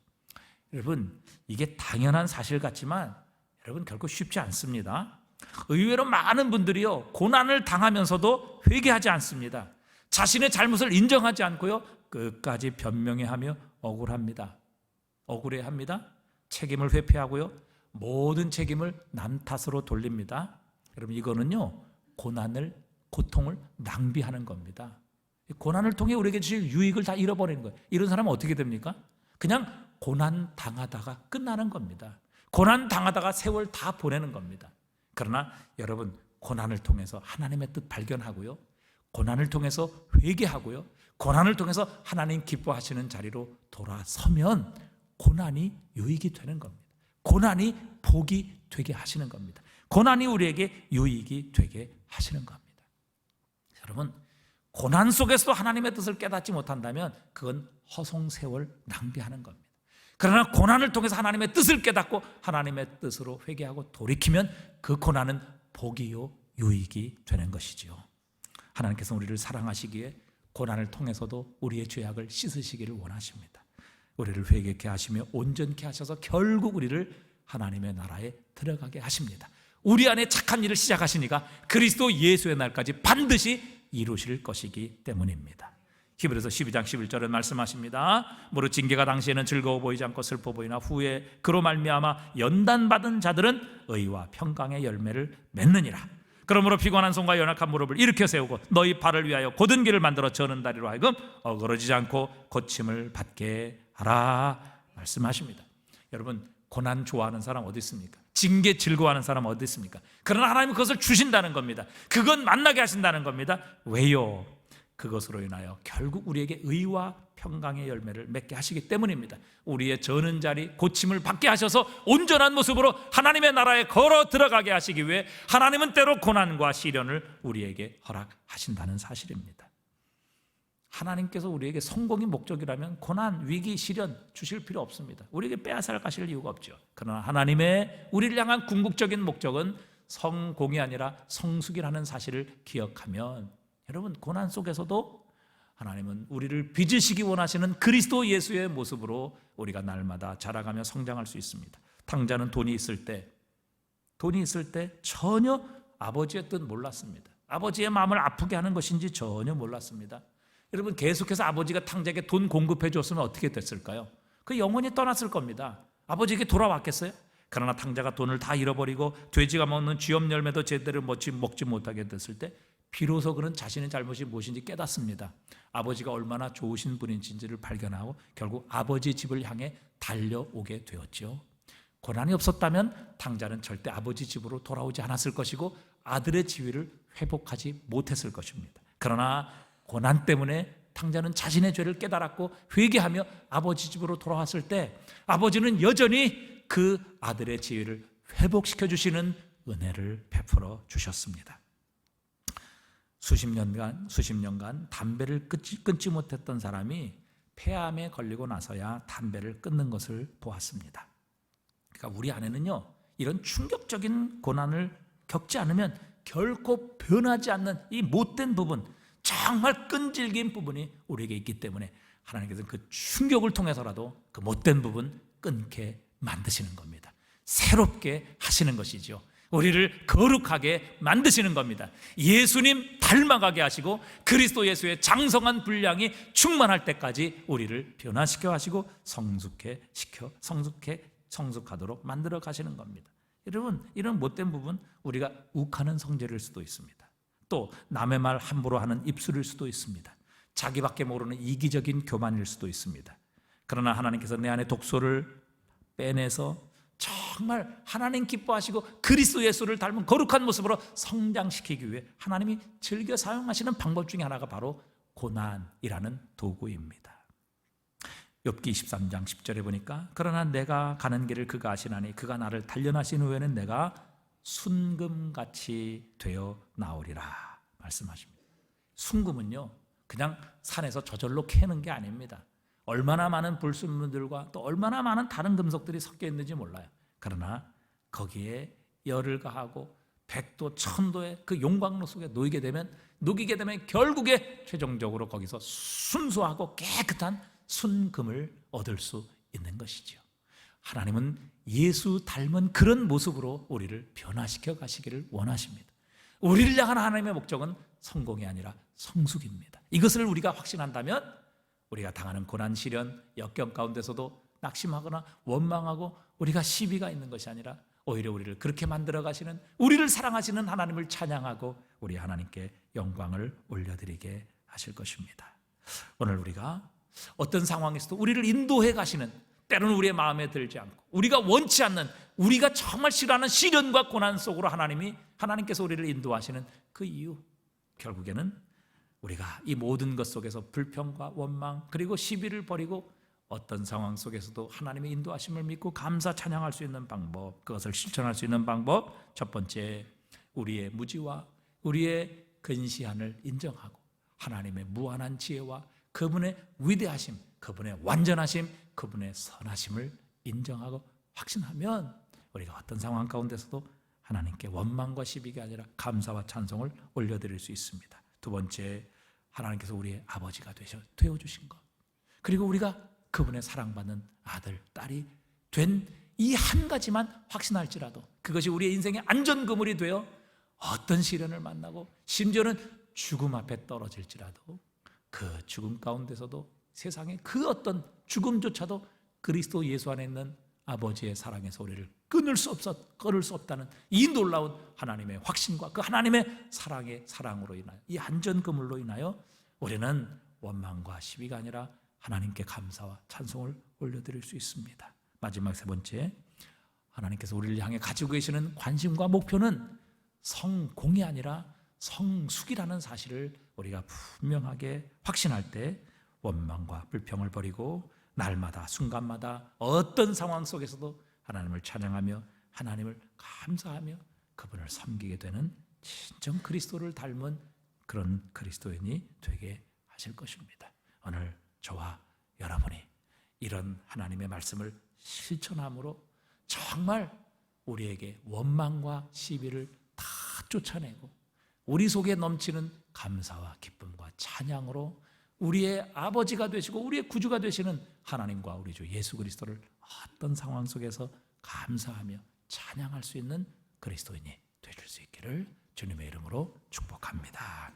여러분, 이게 당연한 사실 같지만 여러분 결코 쉽지 않습니다. 의외로 많은 분들이요, 고난을 당하면서도 회개하지 않습니다. 자신의 잘못을 인정하지 않고요, 끝까지 변명해하며 억울해합니다. 책임을 회피하고요, 모든 책임을 남 탓으로 돌립니다. 여러분, 이거는요 고통을 낭비하는 겁니다. 고난을 통해 우리에게 주실 유익을 다 잃어버리는 거예요. 이런 사람은 어떻게 됩니까? 그냥 고난 당하다가 끝나는 겁니다. 고난 당하다가 세월 다 보내는 겁니다. 그러나 여러분, 고난을 통해서 하나님의 뜻 발견하고요, 고난을 통해서 회개하고요, 고난을 통해서 하나님 기뻐하시는 자리로 돌아서면 고난이 유익이 되는 겁니다. 고난이 복이 되게 하시는 겁니다. 고난이 우리에게 유익이 되게 하시는 겁니다. 여러분, 고난 속에서도 하나님의 뜻을 깨닫지 못한다면 그건 허송세월 낭비하는 겁니다. 그러나 고난을 통해서 하나님의 뜻을 깨닫고 하나님의 뜻으로 회개하고 돌이키면 그 고난은 복이요 유익이 되는 것이지요. 하나님께서 우리를 사랑하시기에 고난을 통해서도 우리의 죄악을 씻으시기를 원하십니다. 우리를 회개케 하시며 온전케 하셔서 결국 우리를 하나님의 나라에 들어가게 하십니다. 우리 안에 착한 일을 시작하시니까 그리스도 예수의 날까지 반드시 이루실 것이기 때문입니다. 히브리서 12장 11절에 말씀하십니다. 무릇 징계가 당시에는 즐거워 보이지 않고 슬퍼 보이나 후에 그로 말미암아 연단받은 자들은 의와 평강의 열매를 맺느니라. 그러므로 피곤한 손과 연약한 무릎을 일으켜 세우고 너희 발을 위하여 곧은 길을 만들어 저는 다리로 하여금 어그러지지 않고 고침을 받게 하라 말씀하십니다. 여러분, 고난 좋아하는 사람 어디 있습니까? 징계 즐거워하는 사람 어디 있습니까? 그러나 하나님은 그것을 주신다는 겁니다. 그건 만나게 하신다는 겁니다. 왜요? 그것으로 인하여 결국 우리에게 의와 평강의 열매를 맺게 하시기 때문입니다. 우리의 저는 자리, 고침을 받게 하셔서 온전한 모습으로 하나님의 나라에 걸어 들어가게 하시기 위해 하나님은 때로 고난과 시련을 우리에게 허락하신다는 사실입니다. 하나님께서 우리에게 성공이 목적이라면 고난, 위기, 시련 주실 필요 없습니다. 우리에게 빼앗아 가실 이유가 없죠. 그러나 하나님의 우리를 향한 궁극적인 목적은 성공이 아니라 성숙이라는 사실을 기억하면 여러분, 고난 속에서도 하나님은 우리를 빚으시기 원하시는 그리스도 예수의 모습으로 우리가 날마다 자라가며 성장할 수 있습니다. 탕자는 돈이 있을 때 전혀 아버지의 뜻 몰랐습니다. 아버지의 마음을 아프게 하는 것인지 전혀 몰랐습니다. 여러분, 계속해서 아버지가 탕자에게 돈 공급해 줬으면 어떻게 됐을까요? 그 영원히 떠났을 겁니다. 아버지에게 돌아왔겠어요? 그러나 탕자가 돈을 다 잃어버리고 돼지가 먹는 쥐염 열매도 제대로 먹지 못하게 됐을 때 비로소 그는 자신의 잘못이 무엇인지 깨닫습니다. 아버지가 얼마나 좋으신 분인지를 발견하고 결국 아버지 집을 향해 달려오게 되었죠. 고난이 없었다면 탕자는 절대 아버지 집으로 돌아오지 않았을 것이고 아들의 지위를 회복하지 못했을 것입니다. 그러나 고난 때문에 탕자는 자신의 죄를 깨달았고 회개하며 아버지 집으로 돌아왔을 때 아버지는 여전히 그 아들의 지위를 회복시켜 주시는 은혜를 베풀어 주셨습니다. 수십 년간 담배를 끊지 못했던 사람이 폐암에 걸리고 나서야 담배를 끊는 것을 보았습니다. 그러니까 우리 안에는요, 이런 충격적인 고난을 겪지 않으면 결코 변하지 않는 이 못된 부분, 정말 끈질긴 부분이 우리에게 있기 때문에 하나님께서는 그 충격을 통해서라도 그 못된 부분 끊게 만드시는 겁니다. 새롭게 하시는 것이죠. 우리를 거룩하게 만드시는 겁니다. 예수님 닮아가게 하시고 그리스도 예수의 장성한 분량이 충만할 때까지 우리를 변화시켜 하시고 성숙하도록 만들어 가시는 겁니다. 여러분, 이런 못된 부분 우리가 욱하는 성질일 수도 있습니다. 또 남의 말 함부로 하는 입술일 수도 있습니다. 자기밖에 모르는 이기적인 교만일 수도 있습니다. 그러나 하나님께서 내 안에 독소를 빼내서 정말 하나님 기뻐하시고 그리스도 예수를 닮은 거룩한 모습으로 성장시키기 위해 하나님이 즐겨 사용하시는 방법 중에 하나가 바로 고난이라는 도구입니다. 욥기 23장 10절에 보니까 그러나 내가 가는 길을 그가 아시나니 그가 나를 단련하신 후에는 내가 순금같이 되어 나오리라 말씀하십니다. 순금은요, 그냥 산에서 저절로 캐는 게 아닙니다. 얼마나 많은 불순물들과 또 얼마나 많은 다른 금속들이 섞여 있는지 몰라요. 그러나 거기에 열을 가하고 100도, 1000도의 그 용광로 속에 녹이게 되면 결국에 최종적으로 거기서 순수하고 깨끗한 순금을 얻을 수 있는 것이죠. 하나님은 예수 닮은 그런 모습으로 우리를 변화시켜 가시기를 원하십니다. 우리를 향한 하나님의 목적은 성공이 아니라 성숙입니다. 이것을 우리가 확신한다면 우리가 당하는 고난, 시련, 역경 가운데서도 낙심하거나 원망하고 우리가 시비가 있는 것이 아니라 오히려 우리를 그렇게 만들어 가시는, 우리를 사랑하시는 하나님을 찬양하고 우리 하나님께 영광을 올려드리게 하실 것입니다. 오늘 우리가 어떤 상황에서도 우리를 인도해 가시는, 때로는 우리의 마음에 들지 않고 우리가 원치 않는, 우리가 정말 싫어하는 시련과 고난 속으로 하나님께서 우리를 인도하시는 그 이유, 결국에는 우리가 이 모든 것 속에서 불평과 원망 그리고 시비를 버리고 어떤 상황 속에서도 하나님의 인도하심을 믿고 감사 찬양할 수 있는 방법, 그것을 실천할 수 있는 방법, 첫 번째, 우리의 무지와 우리의 근시안을 인정하고 하나님의 무한한 지혜와 그분의 위대하심, 그분의 완전하심, 그분의 선하심을 인정하고 확신하면 우리가 어떤 상황 가운데서도 하나님께 원망과 시비가 아니라 감사와 찬송을 올려드릴 수 있습니다. 두 번째, 하나님께서 우리의 아버지가 되어주신 것, 그리고 우리가 그분의 사랑받는 아들, 딸이 된 이 한 가지만 확신할지라도 그것이 우리의 인생의 안전그물이 되어 어떤 시련을 만나고 심지어는 죽음 앞에 떨어질지라도 그 죽음 가운데서도 세상의 그 어떤 죽음조차도 그리스도 예수 안에 있는 아버지의 사랑에서 우리를 끊을 수 없다는 이 놀라운 하나님의 확신과 그 하나님의 사랑으로 인하여, 이 안전그물로 인하여 우리는 원망과 시비가 아니라 하나님께 감사와 찬송을 올려드릴 수 있습니다. 마지막 세 번째, 하나님께서 우리를 향해 가지고 계시는 관심과 목표는 성공이 아니라 성숙이라는 사실을 우리가 분명하게 확신할 때 원망과 불평을 버리고 날마다 순간마다 어떤 상황 속에서도 하나님을 찬양하며 하나님을 감사하며 그분을 섬기게 되는 진정 그리스도를 닮은 그런 그리스도인이 되게 하실 것입니다. 오늘 저와 여러분이 이런 하나님의 말씀을 실천함으로 정말 우리에게 원망과 시비를 다 쫓아내고 우리 속에 넘치는 감사와 기쁨과 찬양으로 우리의 아버지가 되시고 우리의 구주가 되시는 하나님과 우리 주 예수 그리스도를 어떤 상황 속에서 감사하며 찬양할 수 있는 그리스도인이 되실 수 있기를 주님의 이름으로 축복합니다.